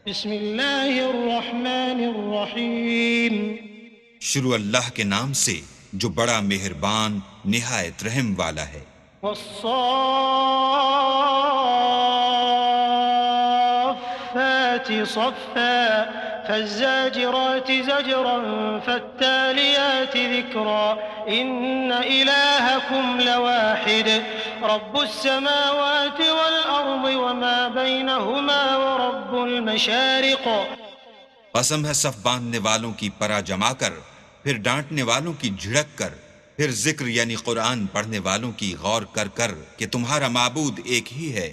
بسم اللہ الرحمن الرحیم. شروع اللہ کے نام سے جو بڑا مہربان نہایت رحم والا ہے. والصافات صفا فالزاجرات زجرا فالتاليات ذكرا إن إلهكم لواحد رب السماوات والأرض وما بينهما ورب المشارق. قسم ہے صف باندھنے والوں کی پرا جما کر، پھر ڈانٹنے والوں کی جھڑک کر، پھر ذکر یعنی قرآن پڑھنے والوں کی غور کر کر کہ تمہارا معبود ایک ہی ہے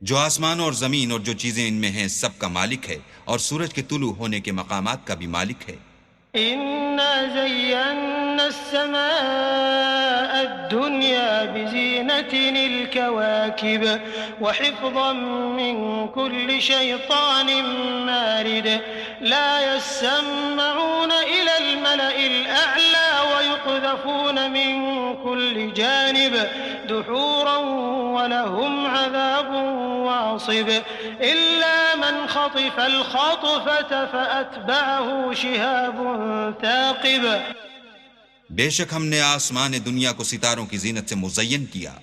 جو آسمان اور زمین اور جو چیزیں ان میں ہیں سب کا مالک ہے، اور سورج کے طلوع ہونے کے مقامات کا بھی مالک ہے. إنا زينا السماء الدنيا بزينة الكواكب وحفظا من كل شيطان مارد لا يسمعون إلى الملأ الأعلى ويقذفون من كل جانب دحورا ولهم عذاب واصب إلا من خطف الخطفة فأتبعه شهاب ثاقب. بے شک ہم نے آسمان دنیا کو ستاروں کی زینت سے مزین کیا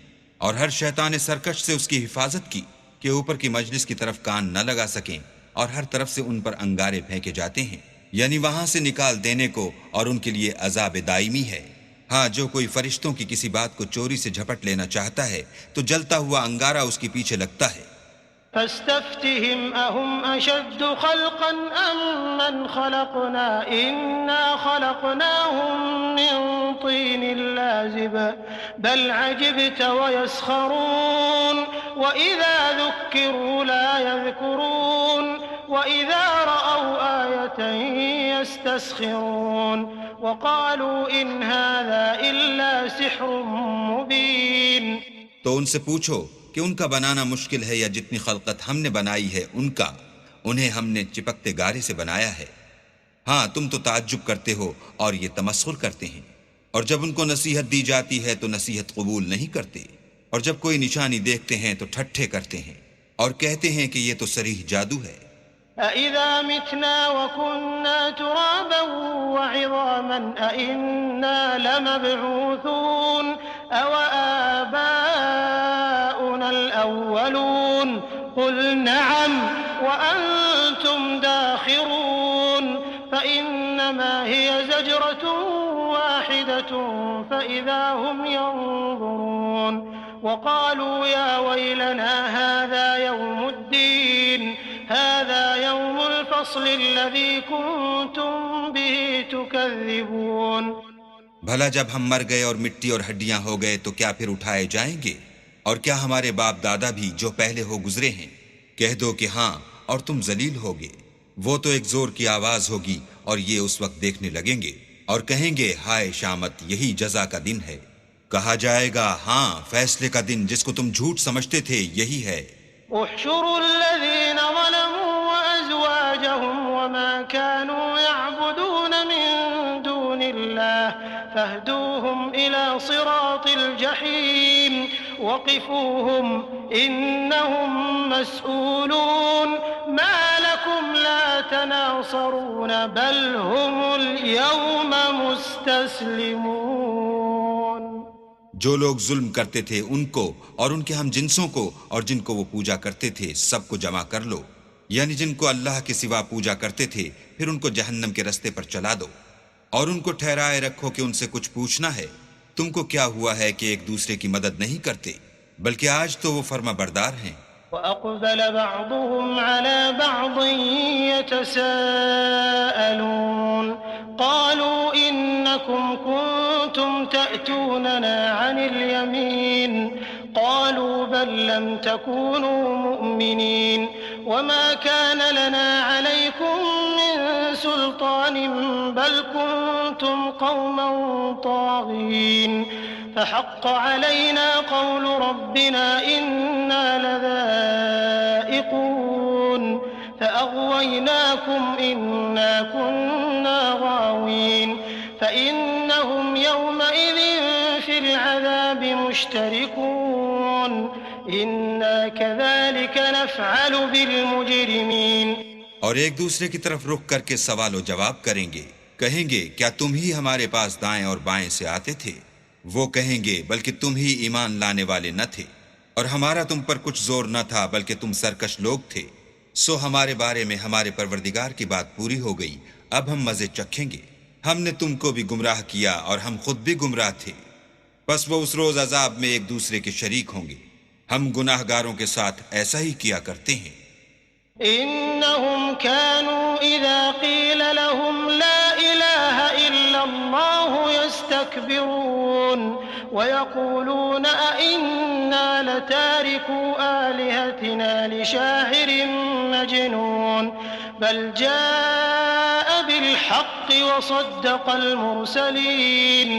اور ہر شیطان سرکش سے اس کی حفاظت کی کہ اوپر کی مجلس کی طرف کان نہ لگا سکیں، اور ہر طرف سے ان پر انگارے پھینکے جاتے ہیں، یعنی وہاں سے نکال دینے کو، اور ان کے لیے عذاب دائمی ہے. ہاں، جو کوئی فرشتوں کی کسی بات کو چوری سے جھپٹ لینا چاہتا ہے تو جلتا ہوا انگارہ اس کے پیچھے لگتا ہے. فاستفتهم أهم أشد خلقا أم من خلقنا إنا خلقناهم من طين لازب بل عجبت ويسخرون وإذا ذكروا لا يذكرون وإذا رأوا آية يستسخرون وقالوا إن هذا إلا سحر مبين. تو ان سے پوچھو کہ ان کا بنانا مشکل ہے یا جتنی خلقت ہم نے بنائی ہے ان کا، انہیں ہم نے چپکتے گارے سے بنایا ہے. ہاں، تم تو تعجب کرتے ہو اور یہ تمسخر کرتے ہیں، اور جب ان کو نصیحت دی جاتی ہے تو نصیحت قبول نہیں کرتے، اور جب کوئی نشانی دیکھتے ہیں تو ٹھٹھے کرتے ہیں اور کہتے ہیں کہ یہ تو صریح جادو ہے. أَإِذَا مِتْنَا وَكُنَّا تُرَابًا وَعِظَامًا أَإِنَّا لَمَبْعُوثُونَ أَوَآبَاؤُنَا الْأَوَّلُونَ قُلْ نَعَمْ وَأَنْتُمْ دَاخِرُونَ فَإِنَّمَا هِيَ زَجْرَةٌ وَاحِدَةٌ فَإِذَا هُمْ يَنظُرُونَ وقالوا يا ويلنا هذا يوم الدين هذا يوم الفصل الذي كنتم به تكذبون. بھلا جب ہم مر گئے اور مٹی اور ہڈیاں ہو گئے تو کیا پھر اٹھائے جائیں گے؟ اور کیا ہمارے باپ دادا بھی جو پہلے ہو گزرے ہیں؟ کہہ دو کہ ہاں، اور تم ذلیل ہوگے. وہ تو ایک زور کی آواز ہوگی اور یہ اس وقت دیکھنے لگیں گے اور کہیں گے ہائے شامت، یہی جزا کا دن ہے. کہا جائے گا ہاں، فیصلے کا دن جس کو تم جھوٹ سمجھتے تھے یہی ہے. احشروا الذين ظلموا وأزواجهم وما كانوا يعبدون من دون الله فاهدوهم إلى صراط الجحيم وقفوهم إنهم مسؤولون ما لكم لا تناصرون بل هم اليوم مستسلمون. جو لوگ ظلم کرتے تھے ان کو اور ان کے ہم جنسوں کو اور جن کو وہ پوجا کرتے تھے سب کو جمع کر لو، یعنی جن کو اللہ کے سوا پوجا کرتے تھے، پھر ان کو جہنم کے رستے پر چلا دو، اور ان کو ٹھہرائے رکھو کہ ان سے کچھ پوچھنا ہے. تم کو کیا ہوا ہے کہ ایک دوسرے کی مدد نہیں کرتے، بلکہ آج تو وہ فرما بردار ہیں. وأقبل بعضهم على بعض يتساءلون قالوا إنكم كنتم تأتوننا عن اليمين قالوا بل لم تكونوا مؤمنين وما كان لنا عليكم من سلطان بل كنتم قوما طاغين فحق علينا قول ربنا إنا لذائقون فأغويناكم إنا كنا غاوين فإنهم يومئذ في العذاب مشتركون إنا كذلك نفعل بالمجرمين. اور ایک دوسرے کی طرف رخ کر کے سوال و جواب کریں گے، کہیں گے کیا تم ہی ہمارے پاس دائیں اور بائیں سے آتے تھے؟ وہ کہیں گے بلکہ تم ہی ایمان لانے والے نہ تھے، اور ہمارا تم پر کچھ زور نہ تھا بلکہ تم سرکش لوگ تھے۔ سو ہمارے بارے میں ہمارے پروردگار کی بات پوری ہو گئی، اب ہم مزے چکھیں گے۔ ہم نے تم کو بھی گمراہ کیا اور ہم خود بھی گمراہ تھے، پس وہ اس روز عذاب میں ایک دوسرے کے شریک ہوں گے۔ ہم گناہ گاروں کے ساتھ ایسا ہی کیا کرتے ہیں۔ إنهم كانوا إذا قيل لهم لا إله إلا الله يستكبرون ويقولون أئنا لتاركو آلهتنا لشاعر مجنون بل جاء بالحق وصدق المرسلين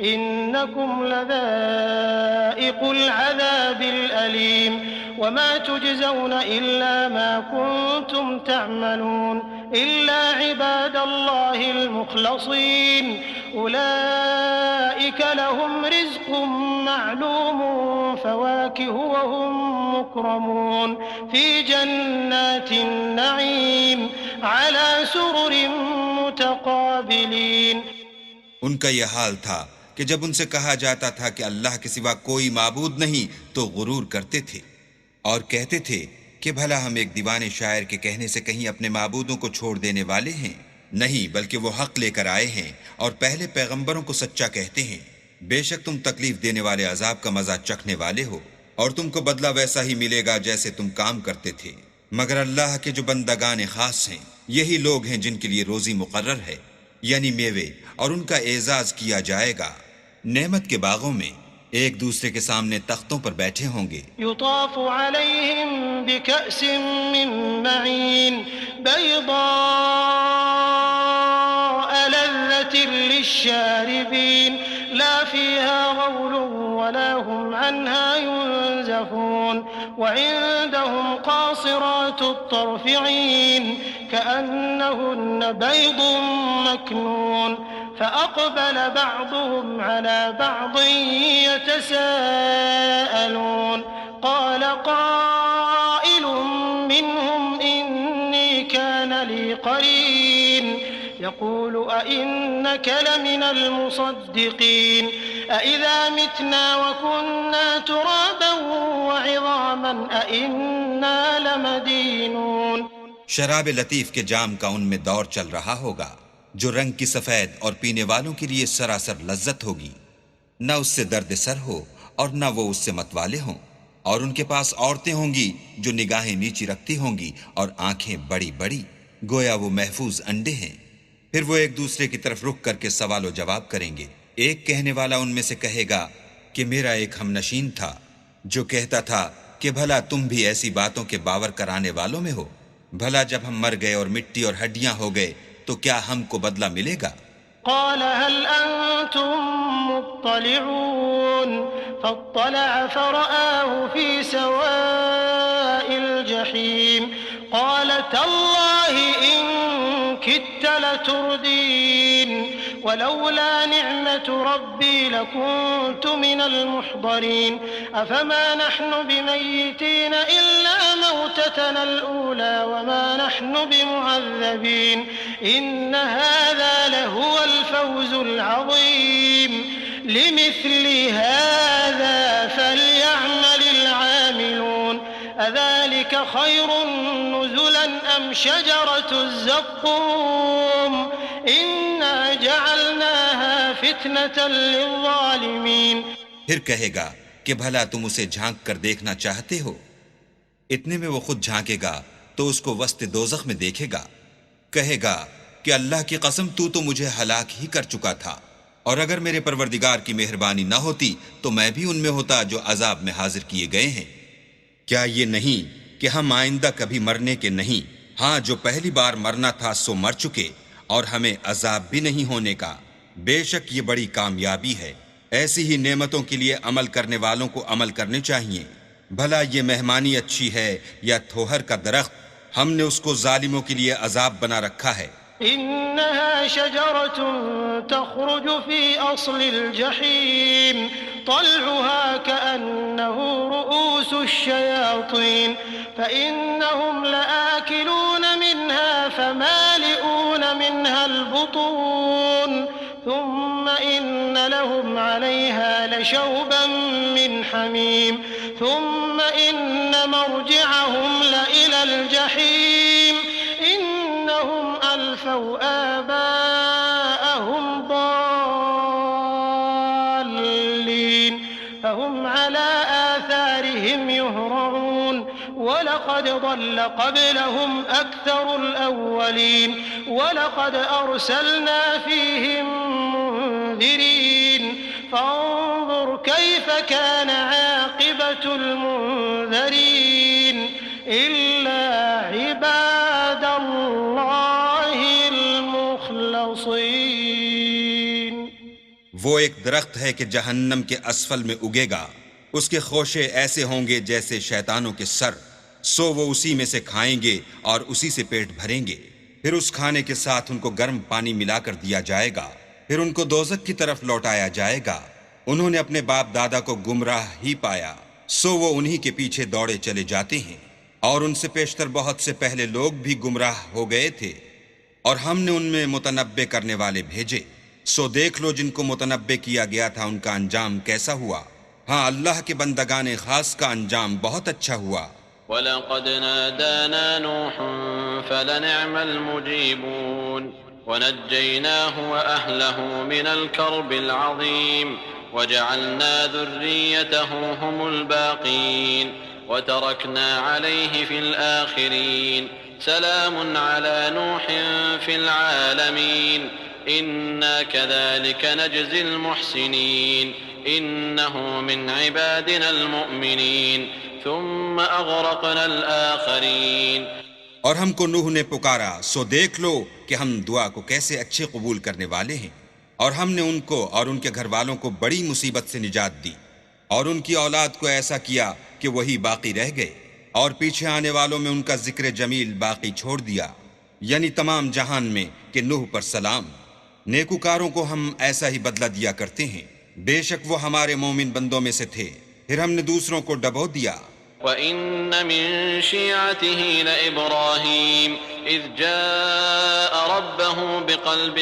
إنكم لذائق العذاب الأليم وما تجزون إلا ما كنتم تعملون إلا عباد الله المخلصين أولئك لهم رزق معلوم فواكه وهم مكرمون في جنات النعيم على سرر متقابلين۔ ان کا یہ حال تھا کہ جب ان سے کہا جاتا تھا کہ اللہ کے سوا کوئی معبود نہیں تو غرور کرتے تھے اور کہتے تھے کہ بھلا ہم ایک دیوانے شاعر کے کہنے سے کہیں اپنے معبودوں کو چھوڑ دینے والے ہیں؟ نہیں، بلکہ وہ حق لے کر آئے ہیں اور پہلے پیغمبروں کو سچا کہتے ہیں۔ بے شک تم تکلیف دینے والے عذاب کا مزہ چکھنے والے ہو، اور تم کو بدلہ ویسا ہی ملے گا جیسے تم کام کرتے تھے۔ مگر اللہ کے جو بندگان خاص ہیں یہی لوگ ہیں جن کے لیے روزی مقرر ہے، یعنی میوے، اور ان کا اعزاز کیا جائے گا۔ نعمت کے باغوں میں ایک دوسرے کے سامنے تختوں پر بیٹھے ہوں گے۔ يطاف عليهم بكأس من معين بيضاء لذة للشاربين لا فيها غول ولا هم عنها ينزفون وعندهم قاصرات الطرف عين كأنهن بيض مكنون فأقبل بعضهم على بعض يتساءلون قال قائل منهم إني كان لي قرين يقول أئنك لمن المصدقين أئذا متنا وكنا ترابا وعظاما أئنا لمدينون۔ شراب لطیف کے جام کا ان میں دور چل رہا ہوگا جو رنگ کی سفید اور پینے والوں کے لیے سراسر لذت ہوگی، نہ اس سے درد سر ہو اور نہ وہ اس سے متوالے ہوں، اور ان کے پاس عورتیں ہوں گی جو نگاہیں نیچی رکھتی ہوں گی اور آنکھیں بڑی بڑی، گویا وہ محفوظ انڈے ہیں۔ پھر وہ ایک دوسرے کی طرف رخ کر کے سوال و جواب کریں گے۔ ایک کہنے والا ان میں سے کہے گا کہ میرا ایک ہم نشین تھا جو کہتا تھا کہ بھلا تم بھی ایسی باتوں کے باور کرانے والوں میں ہو؟ بھلا جب ہم مر گئے اور مٹی اور ہڈیاں ہو گئے تو کیا ہم کو بدلہ ملے گا؟ قال هل أنتم مطلعون فاطلع فرآه في سواء الجحيم قال تالله إن كدت لتردين ولولا نعمة ربي لكنت من المحضرين أفما نحن بميتين إلا موتتنا الأولى وما نحن بمعذبين إن هذا لهو الفوز العظيم لمثل هذا فليعمل العاملون أذلك خير نزلا أم شجرة الزقوم إنا جعلناها فتنة للظالمين۔ پھر کہے گا کہ بھلا تم اسے جھانک کر دیکھنا چاہتے ہو؟ اتنے میں وہ خود جھانکے گا تو اس کو وسط دوزخ میں دیکھے گا، کہے گا کہ اللہ کی قسم تو مجھے ہلاک ہی کر چکا تھا، اور اگر میرے پروردگار کی مہربانی نہ ہوتی تو میں بھی ان میں ہوتا جو عذاب میں حاضر کیے گئے ہیں۔ کیا یہ نہیں کہ ہم آئندہ کبھی مرنے کے نہیں، ہاں جو پہلی بار مرنا تھا سو مر چکے، اور ہمیں عذاب بھی نہیں ہونے کا۔ بے شک یہ بڑی کامیابی ہے۔ ایسی ہی نعمتوں کے لیے عمل کرنے والوں کو عمل کرنے چاہیے۔ بھلا یہ مہمانی اچھی ہے یا تھوہر کا درخت؟ ہم نے اس کو ظالموں کے لیے عذاب بنا رکھا ہے۔ إنها شجرة تخرج في أصل الجحيم طلعها كأنه رؤوس الشياطين فإنهم لآكلون منها فمالئون منها البطون ثم إن لهم عليها لشوبا من حميم ثم إن مرجعهم لإلى الجحيم إنهم ألفوا آباءهم ضالين فهم على آثارهم يهرعون ولقد ضل قبلهم أكثر الأولين ولقد أرسلنا فيهم منذرين فانظر كيف كان عاقبة المنذرين إلا عباد الله المخلصين. وہ ایک درخت ہے کہ جہنم کے اسفل میں اگے گا، اس کے خوشے ایسے ہوں گے جیسے شیطانوں کے سر، سو وہ اسی میں سے کھائیں گے اور اسی سے پیٹ بھریں گے. پھر اس کھانے کے ساتھ ان کو گرم پانی ملا کر دیا جائے گا، پھر ان کو دوزخ کی طرف لوٹایا جائے گا. انہوں نے اپنے باپ دادا کو گمراہ ہی پایا، سو وہ انہی کے پیچھے دوڑے چلے جاتے ہیں، اور ان سے پیشتر بہت سے پہلے لوگ بھی گمراہ ہو گئے تھے، اور ہم نے ان میں متنبع کرنے والے بھیجے. سو دیکھ لو جن کو متنبع کیا گیا تھا ان کا انجام کیسا ہوا. ہاں اللہ کے بندگان خاص کا انجام بہت اچھا ہوا. وَلَقَدْ نَادَانَا نُوحٌ فَلَنِعْمَ الْمُجِيبُونَ وَنَجَّيْنَاهُ وَأَهْلَهُ مِنَ الْكَرْبِ الْعَظِيمِ وَجَعَلْنَا ذُرِّيَّتَهُ هُمُ الْبَاقِينَ وَتَرَكْنَا عَلَيْهِ فِي الْآخِرِينَ سَلَامٌ عَلَى نُوحٍ فِي الْعَالَمِينَ إِنَّا كَذَلِكَ نَجْزِي الْمُحْسِنِينَ إِنَّهُ مِنْ عِبَادِنَا الْمُؤْمِنِينَ ثُمَّ أَغْرَقْنَا الْآخَرِينَ. اور ہم کو نوح نے پکارا، سو دیکھ لو کہ ہم دعا کو کیسے اچھے قبول کرنے والے ہیں، اور ہم نے ان کو اور ان کے گھر والوں کو بڑی مصیبت سے نجات دی، اور ان کی اولاد کو ایسا کیا کہ وہی باقی رہ گئے، اور پیچھے آنے والوں میں ان کا ذکر جمیل باقی چھوڑ دیا، یعنی تمام جہان میں کہ نوح پر سلام. نیکوکاروں کو ہم ایسا ہی بدلہ دیا کرتے ہیں، بے شک وہ ہمارے مومن بندوں میں سے تھے، پھر ہم نے دوسروں کو ڈبو دیا. وَإِنَّ مِن شِيعَتِهِ لَإِبْرَاهِيمَ إِذْ جَاءَ رَبَّهُ بِقَلْبٍ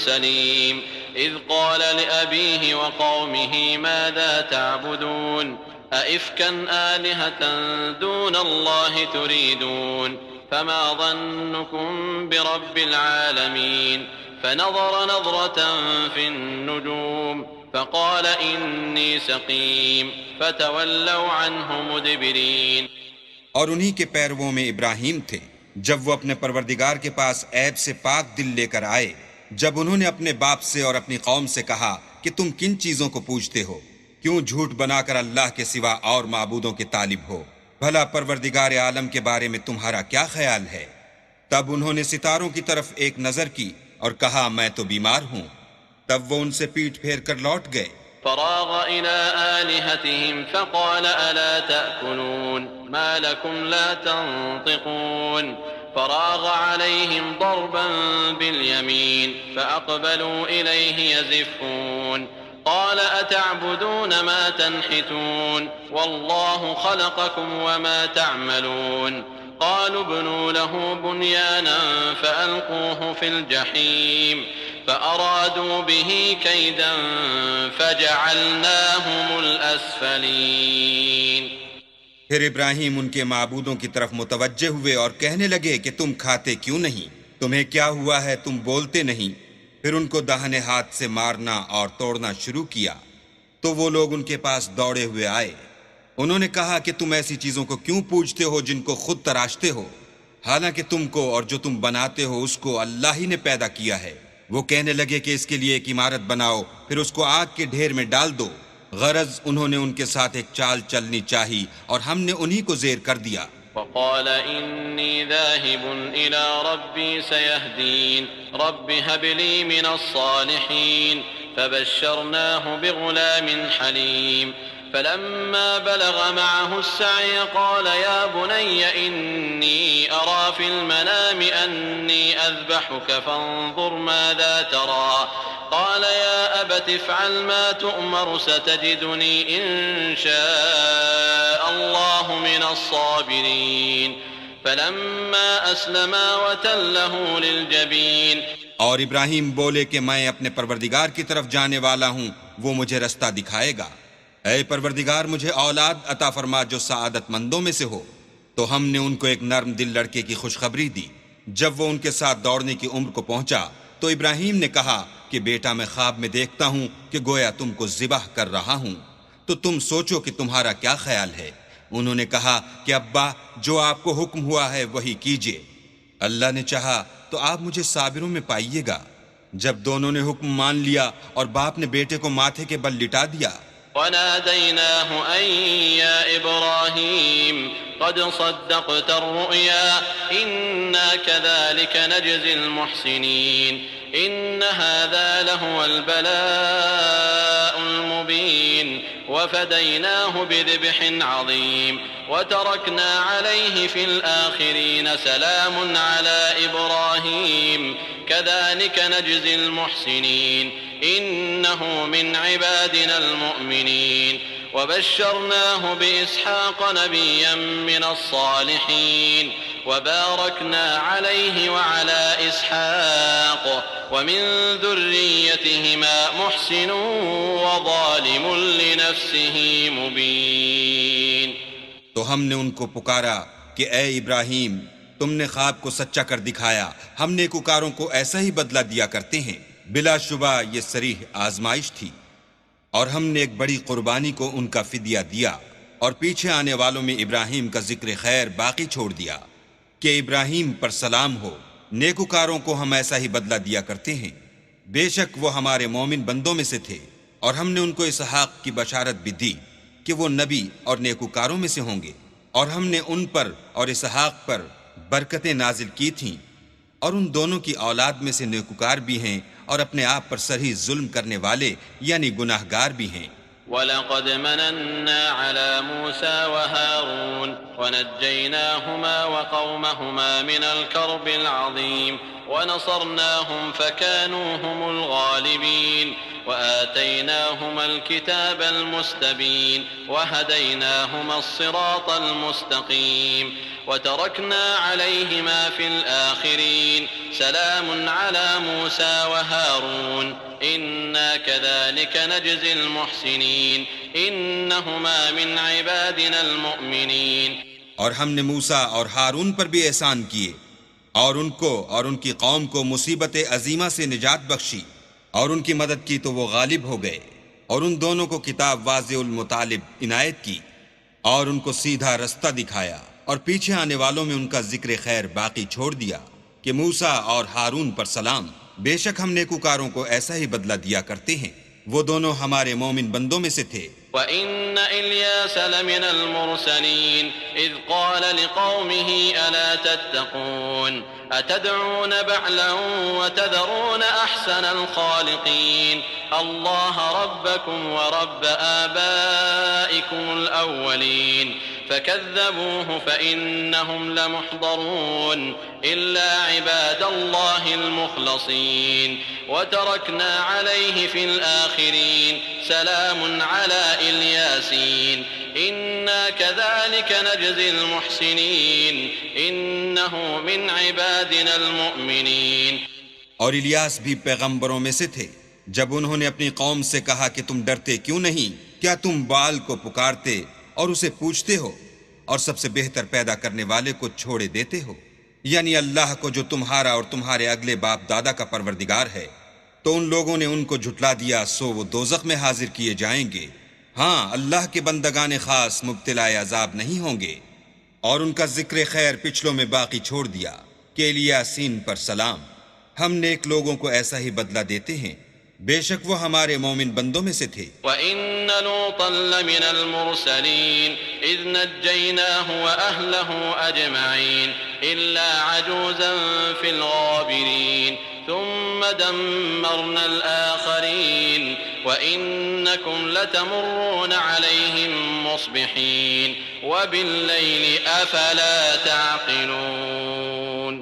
سَلِيمٍ إِذْ قَالَ لِأَبِيهِ وَقَوْمِهِ مَاذَا تَعْبُدُونَ أَئِفْكًا آلِهَةً دُونَ اللَّهِ تُرِيدُونَ فَمَا ظَنُّكُمْ بِرَبِّ الْعَالَمِينَ فَنَظَرَ نَظْرَةً فِي النُّجُومِ فقال انی سقیم فتولوا عنہ مدبرین. اور انہی کے پیرووں میں ابراہیم تھے جب وہ اپنے پروردگار کے پاس عیب سے پاک دل لے کر آئے، جب انہوں نے اپنے باپ سے اور اپنی قوم سے کہا کہ تم کن چیزوں کو پوجتے ہو، کیوں جھوٹ بنا کر اللہ کے سوا اور معبودوں کے طالب ہو، بھلا پروردگار عالم کے بارے میں تمہارا کیا خیال ہے. تب انہوں نے ستاروں کی طرف ایک نظر کی اور کہا میں تو بیمار ہوں. تب وہ ان سے پیٹ پھیر کر لوٹ گئے. فراغ إلى آلهتهم فقال ألا تأكلون ما لكم لا تنطقون فراغ عليهم ضربا باليمين فأقبلوا إليه يزفون قال أتعبدون ما تنحتون والله خلقكم وما تعملون قالوا ابنوا له بنيانا فألقوه في الجحيم فأرادوا به كيدا فجعلناهم الأسفلين. پھر ابراہیم ان کے معبودوں کی طرف متوجہ ہوئے اور کہنے لگے کہ تم کھاتے کیوں نہیں، تمہیں کیا ہوا ہے، تم بولتے نہیں. پھر ان کو داہنے ہاتھ سے مارنا اور توڑنا شروع کیا تو وہ لوگ ان کے پاس دوڑے ہوئے آئے. انہوں نے کہا کہ تم ایسی چیزوں کو کیوں پوجتے ہو جن کو خود تراشتے ہو، حالانکہ تم کو اور جو تم بناتے ہو اس کو اللہ ہی نے پیدا کیا ہے. وہ کہنے لگے کہ اس کے لیے ایک عمارت بناؤ، پھر اس کو آگ کے ڈھیر میں ڈال دو. غرض انہوں نے ان کے ساتھ ایک چال چلنی چاہی اور ہم نے انہی کو زیر کر دیا. وقال إني ذاهب إلى ربي سيهدين رب هب لي من الصالحين فبشرناه بغلام حليم فلما بلغ معه السعي قال يا بني إني أرى في المنام أني أذبحك فانظر ماذا ترى قال يا أبت افعل ما تؤمر ستجدني إن شاء الله من الصابرين فلما أسلما وتله للجبين اور ابراہیم بولے کہ میں اپنے پروردگار کی طرف جانے والا ہوں، وہ مجھے رستہ دکھائے گا۔ اے پروردگار مجھے اولاد عطا فرما جو سعادت مندوں میں سے ہو۔ تو ہم نے ان کو ایک نرم دل لڑکے کی خوشخبری دی۔ جب وہ ان کے ساتھ دوڑنے کی عمر کو پہنچا تو ابراہیم نے کہا کہ بیٹا میں خواب میں دیکھتا ہوں کہ گویا تم کو ذبح کر رہا ہوں، تو تم سوچو کہ تمہارا کیا خیال ہے؟ انہوں نے کہا کہ ابا جو آپ کو حکم ہوا ہے وہی کیجیے، اللہ نے چاہا تو آپ مجھے صابروں میں پائیے گا۔ جب دونوں نے حکم مان لیا اور باپ نے بیٹے کو ماتھے کے بل لٹا دیا، وناديناه أن يا إبراهيم قد صدقت الرؤيا إنا كذلك نجزي المحسنين إن هذا لهو البلاء المبين وفديناه بذبح عظيم وتركنا عليه في الآخرين سلام على إبراهيم كذلك نجزي المحسنين إنه من عبادنا المؤمنين وبشرناه بإسحاق نبيا من الصالحين وباركنا عليه وعلى إسحاق ومن ذريتهما محسن وظالم لنفسه مبين۔ تو ہم نے ان کو پکارا کہ اے ابراہیم تم نے خواب کو سچا کر دکھایا، ہم نیکوکاروں کو ایسا ہی بدلہ دیا کرتے ہیں، بلا شبہ یہ صریح آزمائش تھی، اور ہم نے ایک بڑی قربانی کو ان کا فدیہ دیا، اور پیچھے آنے والوں میں ابراہیم کا ذکر خیر باقی چھوڑ دیا کہ ابراہیم پر سلام ہو، نیکوکاروں کو ہم ایسا ہی بدلہ دیا کرتے ہیں، بے شک وہ ہمارے مومن بندوں میں سے تھے، اور ہم نے ان کو اسحاق کی بشارت بھی دی کہ وہ نبی اور نیکوکاروں میں سے ہوں گے، اور ہم نے ان پر اور اسحاق پر برکتیں نازل کی تھیں، اور ان دونوں کی اولاد میں سے نیکوکار بھی ہیں اور اپنے آپ پر صحیح ظلم کرنے والے یعنی گناہگار بھی ہیں۔ وَلَقَدْ مَنَنَّا عَلَى مُوسَى وَهَارُونَ وَنَجَّيْنَاهُمَا وَقَوْمَهُمَا مِنَ الْكَرْبِ الْعَظِيمِ وَنَصَرْنَاهُمْ فَكَانُوا هُمُ الْغَالِبِينَ وَآتَيْنَاهُمَا الْكِتَابَ الْمُسْتَبِينَ وَهَدَيْنَاهُمَا الصِّرَاطَ الْمُسْتَقِيمَ وَتَرَكْنَا عَلَيْهِمَا فِي الْآخِرِينَ سَلَامٌ عَلَى مُوسَى وَهَارُونَ إِنَّا كَذَلِكَ نَجْزِي الْمُحْسِنِينَ إِنَّهُمَا مِنْ عِبَادِنَا الْمُؤْمِنِينَ۔ اور ہم نے موسیٰ اور ہارون پر بھی احسان کیے، اور ان کو اور ان کی قوم کو مصیبت عظیمہ سے نجات بخشی، اور ان کی مدد کی تو وہ غالب ہو گئے، اور ان دونوں کو کتاب واضح المطالب عنایت کی، اور ان کو سیدھا رستہ دکھایا، اور پیچھے آنے والوں میں ان کا ذکر خیر باقی چھوڑ دیا کہ موسیٰ اور ہارون پر سلام، بے شک ہم نیکوکاروں کو ایسا ہی بدلہ دیا کرتے ہیں، وہ دونوں ہمارے مومن بندوں میں سے تھے۔ وَإِنَّ إِلْيَاسَ لَمِنَ الْمُرْسَلِينَ إِذْ قَالَ لِقَوْمِهِ أَلَا تَتَّقُونَ أَتَدْعُونَ بَعْلًا وَتَذَرُونَ أَحْسَنَ الْخَالِقِينَ اللَّهَ رَبَّكُمْ وَرَبَّ آبَائِكُمُ الْأَوَّلِينَ فكذبوه فإنهم لمحضرون إلا عباد الله المخلصين وتركنا عليه في الآخرين سلام على الياسين إنا كذلك نجزي المحسنين إنه من عبادنا المؤمنين۔ اور الیاس بھی پیغمبروں میں سے تھے، جب انہوں نے اپنی قوم سے کہا کہ تم ڈرتے کیوں نہیں، کیا تم بال کو پکارتے اور اسے پوچھتے ہو اور سب سے بہتر پیدا کرنے والے کو چھوڑے دیتے ہو، یعنی اللہ کو جو تمہارا اور تمہارے اگلے باپ دادا کا پروردگار ہے؟ تو ان لوگوں نے ان کو جھٹلا دیا، سو وہ دوزخ میں حاضر کیے جائیں گے۔ ہاں اللہ کے بندگان خاص مبتلا عذاب نہیں ہوں گے۔ اور ان کا ذکر خیر پچھلوں میں باقی چھوڑ دیا کہ الیاسین پر سلام، ہم نیک لوگوں کو ایسا ہی بدلہ دیتے ہیں، بے شک وہ ہمارے مومن بندوں میں سے تھے۔ وَإِنَّ لُوطًا لَّمِنَ الْمُرْسَلِينَ إِذْ نَجَّيْنَاهُ وَأَهْلَهُ أَجْمَعِينَ إِلَّا عَجُوزًا فِي الْغَابِرِينَ ثُمَّ دَمَّرْنَا الْآخَرِينَ وَإِنَّكُمْ لَتَمُرُّونَ عَلَيْهِمْ مُصْبِحِينَ وَبِاللَّيْلِ أَفَلَا تَعْقِلُونَ۔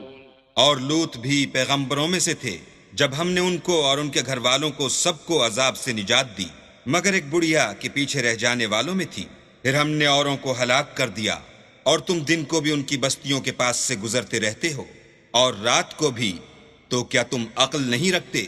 اور لوط بھی پیغمبروں میں سے تھے، جب ہم نے ان کو اور ان کے گھر والوں کو سب کو عذاب سے نجات دی، مگر ایک بڑھیا کہ پیچھے رہ جانے والوں میں تھی، پھر ہم نے اوروں کو ہلاک کر دیا، اور تم دن کو بھی ان کی بستیوں کے پاس سے گزرتے رہتے ہو اور رات کو بھی، تو کیا تم عقل نہیں رکھتے؟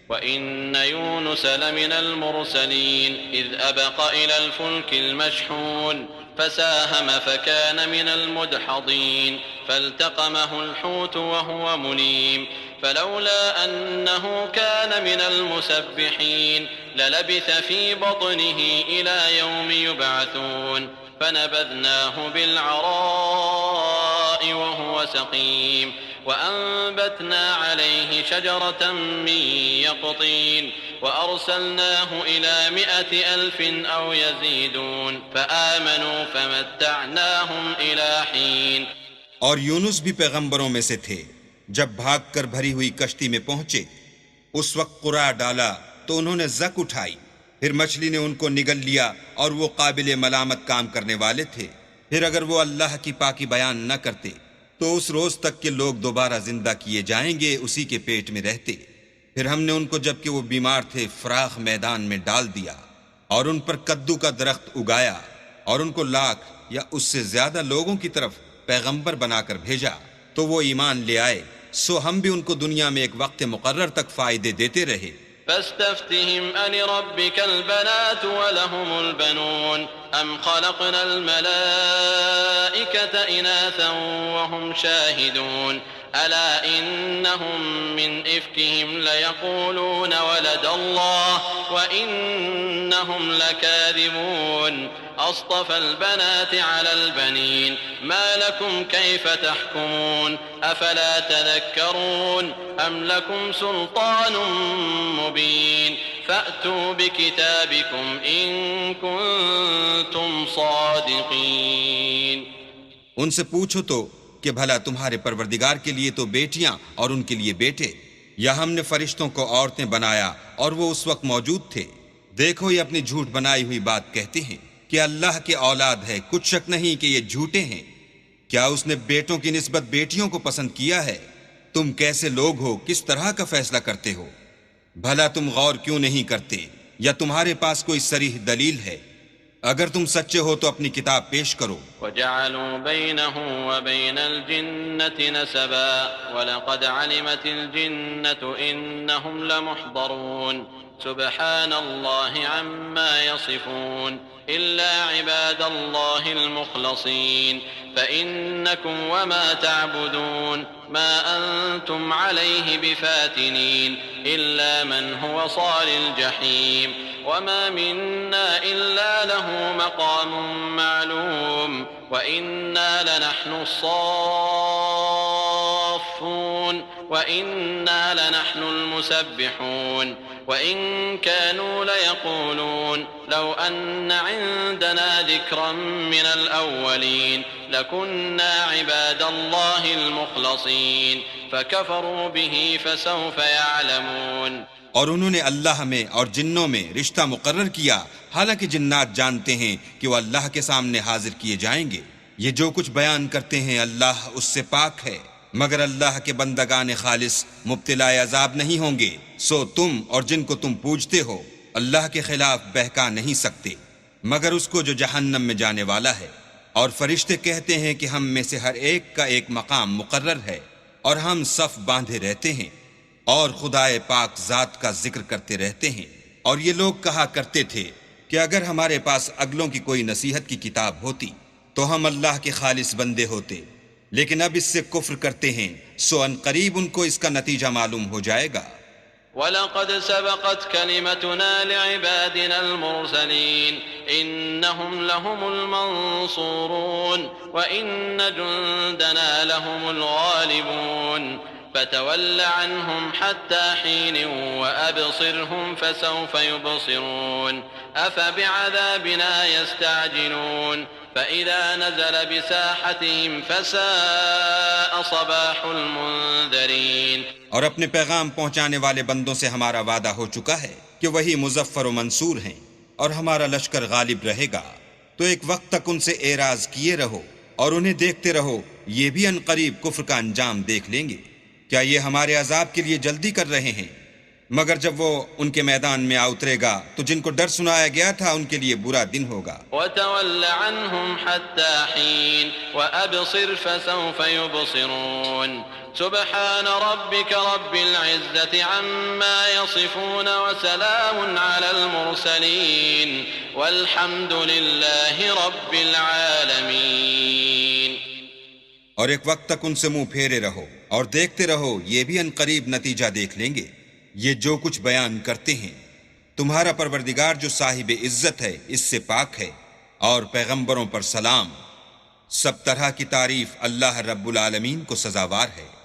وَإِنَّ يُونُسَ لَمِنَ الْمُرْسَلِينَ إِذْ أَبَقَ إِلَى الْفُلْكِ الْمَشْحُونِ فَسَاهَمَ فَكَانَ مِنَ الْمُدْحَضِينَ فَالْتَقَمَهُ الْحُوتُ وَهُوَ مُلِيمٌ فَلَوْلَا أَنَّهُ كَانَ مِنَ الْمُسَبِّحِينَ لَلَبِثَ فِي بَطْنِهِ إِلَى يَوْمِ يُبْعَثُونَ فَنَبَذْنَاهُ بِالْعَرَاءِ وَهُوَ سَقِيمٌ وَأَنبَتْنَا عَلَيْهِ شَجَرَةً مِّن يَقْطِينٍ وَأَرْسَلْنَاهُ إِلَى 100,000 أَوْ يَزِيدُونَ فَآمَنُوا فَمَتَّعْنَاهُمْ إِلَى حِينٍ۔ اور یونس بھی پیغمبروں میں سے تھے، جب بھاگ کر بھری ہوئی کشتی میں پہنچے، اس وقت قرع ڈالا تو انہوں نے زک اٹھائی، پھر مچھلی نے ان کو نگل لیا اور وہ قابل ملامت کام کرنے والے تھے۔ پھر اگر وہ اللہ کی پاکی بیان نہ کرتے تو اس روز تک کہ لوگ دوبارہ زندہ کیے جائیں گے اسی کے پیٹ میں رہتے۔ پھر ہم نے ان کو جبکہ وہ بیمار تھے فراخ میدان میں ڈال دیا اور ان پر کدو کا درخت اگایا اور ان کو 1,00,000 یا اس سے زیادہ لوگوں کی طرف پیغمبر بنا کر بھیجا تو وہ ایمان لے آئے، سو ہم بھی ان کو دنیا میں ایک وقت مقرر تک فائدے دیتے رہے۔ فاستفتهم ألربك البنات ولهم البنون أم خلقنا الملائكة إناثا وهم شاهدون ألا إنهم من إفكهم ليقولون ولد الله وإنهم لكاذبون أصطفى البنات على البنين ما لكم كيف تحكمون أفلا تذكرون أم لكم سلطان مبين فأتوا بكتابكم إن كنتم صادقين۔ ان سے پوچھو تو کہ بھلا تمہارے پروردگار کے لیے تو بیٹیاں اور ان کے لیے بیٹے، یا ہم نے فرشتوں کو عورتیں بنایا اور وہ اس وقت موجود تھے؟ دیکھو یہ اپنی جھوٹ بنائی ہوئی بات کہتے ہیں کہ اللہ کے اولاد ہے، کچھ شک نہیں کہ یہ جھوٹے ہیں۔ کیا اس نے بیٹوں کی نسبت بیٹیوں کو پسند کیا ہے؟ تم کیسے لوگ ہو، کس طرح کا فیصلہ کرتے ہو؟ بھلا تم غور کیوں نہیں کرتے، یا تمہارے پاس کوئی صریح دلیل ہے؟ اگر تم سچے ہو تو اپنی کتاب پیش کرو۔ وَجَعَلُوا بَيْنَهُ وَبَيْنَ الْجِنَّةِ نَسَبًا وَلَقَدْ عَلِمَتِ الْجِنَّةُ إِنَّهُمْ لَمُحْضَرُونَ سُبْحَانَ اللَّهِ عَمَّا يَصِفُونَ إِلَّا عِبَادَ اللَّهِ الْمُخْلَصِينَ فَإِنَّكُمْ وَمَا تَعْبُدُونَ مَا أَنْتُمْ عَلَيْهِ بِفَاتِنِينَ إِلَّا مَنْ هُوَ صَالِ الْجَحِيمِ وَمَا مِنَّا إِلَّا لَهُ مَقَامٌ مَّعْلُومٌ وَإِنَّا لَنَحْنُ الصَّافُّونَ وَإِنَّا لَنَحْنُ الْمُسَبِّحُونَ وَإِن كَانُوا لَيَقُولُونَ لَوْ أَنَّ عِندَنَا ذِكْرًا مِّنَ الْأَوَّلِينَ لَكُنَّا عِبَادَ اللَّهِ الْمُخْلَصِينَ فَكَفَرُوا بِهِ فَسَوْفَ يَعْلَمُونَ۔ اور انہوں نے اللہ میں اور جنوں میں رشتہ مقرر کیا، حالانکہ جنات جانتے ہیں کہ وہ اللہ کے سامنے حاضر کیے جائیں گے۔ یہ جو کچھ بیان کرتے ہیں اللہ اس سے پاک ہے، مگر اللہ کے بندگان خالص مبتلا عذاب نہیں ہوں گے، سو تم اور جن کو تم پوجتے ہو اللہ کے خلاف بہکا نہیں سکتے مگر اس کو جو جہنم میں جانے والا ہے۔ اور فرشتے کہتے ہیں کہ ہم میں سے ہر ایک کا ایک مقام مقرر ہے اور ہم صف باندھے رہتے ہیں اور خدائے پاک ذات کا ذکر کرتے رہتے ہیں۔ اور یہ لوگ کہا کرتے تھے کہ اگر ہمارے پاس اگلوں کی کوئی نصیحت کی کتاب ہوتی تو ہم اللہ کے خالص بندے ہوتے، لیکن اب اس سے کفر کرتے ہیں، سو ان قریب ان کو اس کا نتیجہ معلوم ہو جائے گا۔ وَلَقَدْ سَبَقَتْ كَلِمَتُنَا لِعِبَادِنَا الْمُرْسَلِينَ إِنَّهُمْ لَهُمُ الْمَنصُورُونَ وَإِنَّ جُندَنَا لَهُمُ الْغَالِبُونَ فَتَوَلَّ عَنْهُمْ حَتَّى حِينٍ وَأَبْصِرْهُمْ فَسَوْفَ يُبْصِرُونَ أَفَبِعَذَابِنَا يَسْتَعْجِلُونَ فَإِذَا نَزَلَ بِسَاحَتِهِمْ فَسَاءَ صَبَاحُ الْمُنذَرِينَ۔ اور اپنے پیغام پہنچانے والے بندوں سے ہمارا وعدہ ہو چکا ہے کہ وہی مظفر و منصور ہیں اور ہمارا لشکر غالب رہے گا، تو ایک وقت تک ان سے اعراض کیے رہو اور انہیں دیکھتے رہو، یہ بھی ان قریب کفر کا انجام دیکھ لیں گے۔ کیا یہ ہمارے عذاب کے لیے جلدی کر رہے ہیں؟ مگر جب وہ ان کے میدان میں آ اترے گا تو جن کو ڈر سنایا گیا تھا ان کے لیے برا دن ہوگا۔ وتول عنهم حتى حين وأبصر فسوف يبصرون سبحان ربك رب العزة عما يصفون وسلام على المرسلين والحمد لله رب العالمين۔ اور ایک وقت تک ان سے منہ پھیرے رہو اور دیکھتے رہو، یہ بھی ان قریب نتیجہ دیکھ لیں گے یہ جو کچھ بیان کرتے ہیں۔ تمہارا پروردگار جو صاحب عزت ہے اس سے پاک ہے، اور پیغمبروں پر سلام۔ سب طرح کی تعریف اللہ رب العالمین کو سزاوار ہے۔